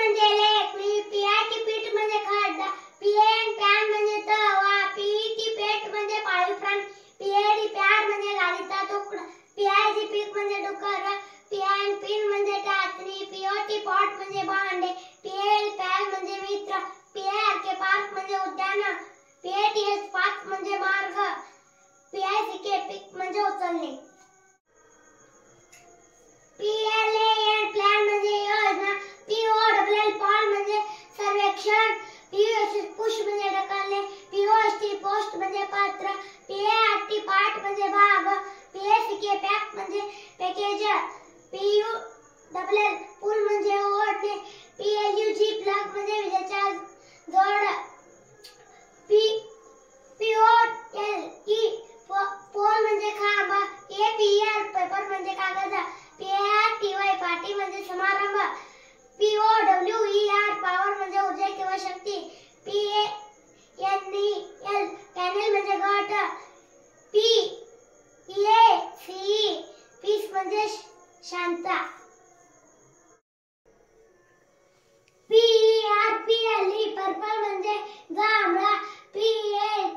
म्हणजे लेख, पीआयटी पीठ म्हणजे खड्डा, पीएन पॅन म्हणजे तवा, पीईटी पेट म्हणजे पाळीव प्राणी, पीएडी पॅड म्हणजे गाडीचा तुकडा, पीआयजी पीक म्हणजे डुकर, पीएन पिन म्हणजे टाचणी, पीओटी पॉट म्हणजे भांडे, पीएल पॅल म्हणजे मित्र, पीआरके पार्क म्हणजे उद्यान, पीएटीएस पाथ म्हणजे मार्ग, पीआयसीके पीक म्हणजे उचलणे, पीएलएएन प्लॅन म्हणजे योजना, पीओडब्ल्यूएल पॉल म्हणजे सर्वेक्षण, पीयूएसएस पुश म्हणजे ढकलणे, पीओएसटी पोस्ट म्हणजे पत्र, पीएआरटी पार्ट म्हणजे भाग, पीएसीके पॅक म्हणजे पॅकेज, पीयूडब्ल्यूएल पूल म्हणजे ओढणे, पीएलयूजी प्लग म्हणजे विजेचा जोड, पीओएलई पोल म्हणजे खांब, एपीएल पेपर म्हणजे कागद, पीआरटीवाय पार्टी म्हणजे समारंभ, पीओडब्ल्यूईआर पॉवर म्हणजे ऊर्जा किंवा शक्ती, पीएनईएल पॅनेल म्हणजे गट, पीएसीई पीस म्हणजे शांतता, पीआरपीएलई पर्पल म्हणजे जांभळा, पीएसीकेईटी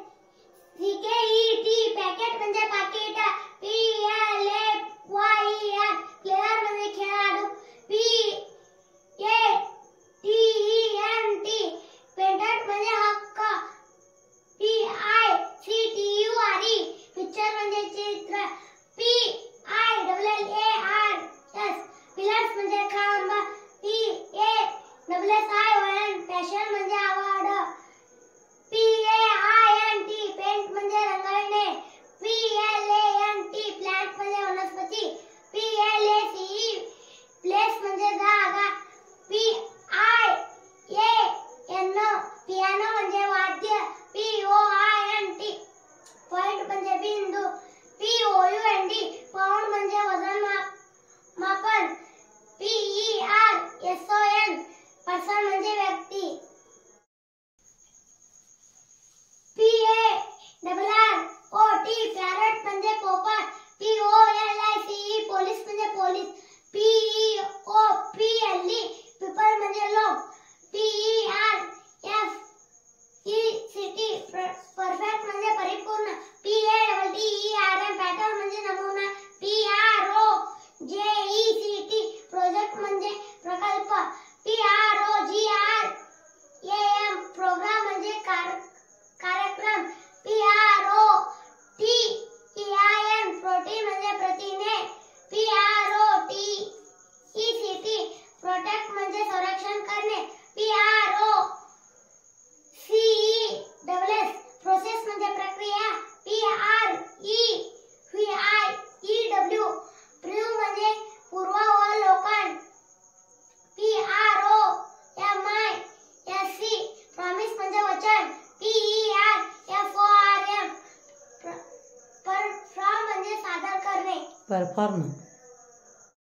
पॅकेट म्हणजे पाकिट, पीएलएवाईआर प्लेयर म्हणजे खेळाडू, पीएटीईएनटी पेटंट म्हणजे हक्क, पीआयसीटीयूआरई पिक्चर म्हणजे चित्र, पीआयडब्ल्यूएआरएस पिलर्स म्हणजे खांब, पीएडब्ल्यूएसआय वळण पॅशन म्हणजे आवड, पीएआयएनटी पेंट म्हणजे रंगवणे, पीएलएएनटी प्लांट म्हणजे वनस्पती, पीएलएसीई प्लेस म्हणजे जागा, पीआयएएनओ पियानो म्हणजे वाद्य, पीओआयएनटी पॉइंट म्हणजे बिंदू, पीओयूएनडी पाऊंड म्हणजे वजन मापन, पीईआरएसओएन पर्सन म्हणजे व्यक्ती, पीएडब्ल्यूआरओटी पॅरट म्हणजे पोपट, पीओएलआयसीई पोलीस म्हणजे पोलीस, पीईओपीएलई पीपल म्हणजे लोक, पीईआरएफईसीटी परफेक्ट म्हणजे परिपूर्ण, पीएडब्ल्यूईआरएम पॅटर्न म्हणजे नमुना, पीआरओजेईसीटी प्रोजेक्ट म्हणजे प्रकल्प, पीआरओजीआरएएम प्रोग्राम म्हणजे कार्यक्रम, पीआरओटीईआयएन प्रोटीन म्हणजे प्रथिने, पीआरओटीईसीटी प्रोटेक्ट म्हणजे संरक्षण करणे, पीआरओसीईडब्ल्यूएस प्रोसेस म्हणजे प्रक्रिया, पीआरईव्हीआयईडब्ल्यू प्रूव्ह म्हणजे पूर्वावलोकन, पीआरओएमआयएससी प्रॉमिस म्हणजे वचन, पीईआरएफओआरएम परफॉर्म म्हणजे सादर करणे, परफॉर्म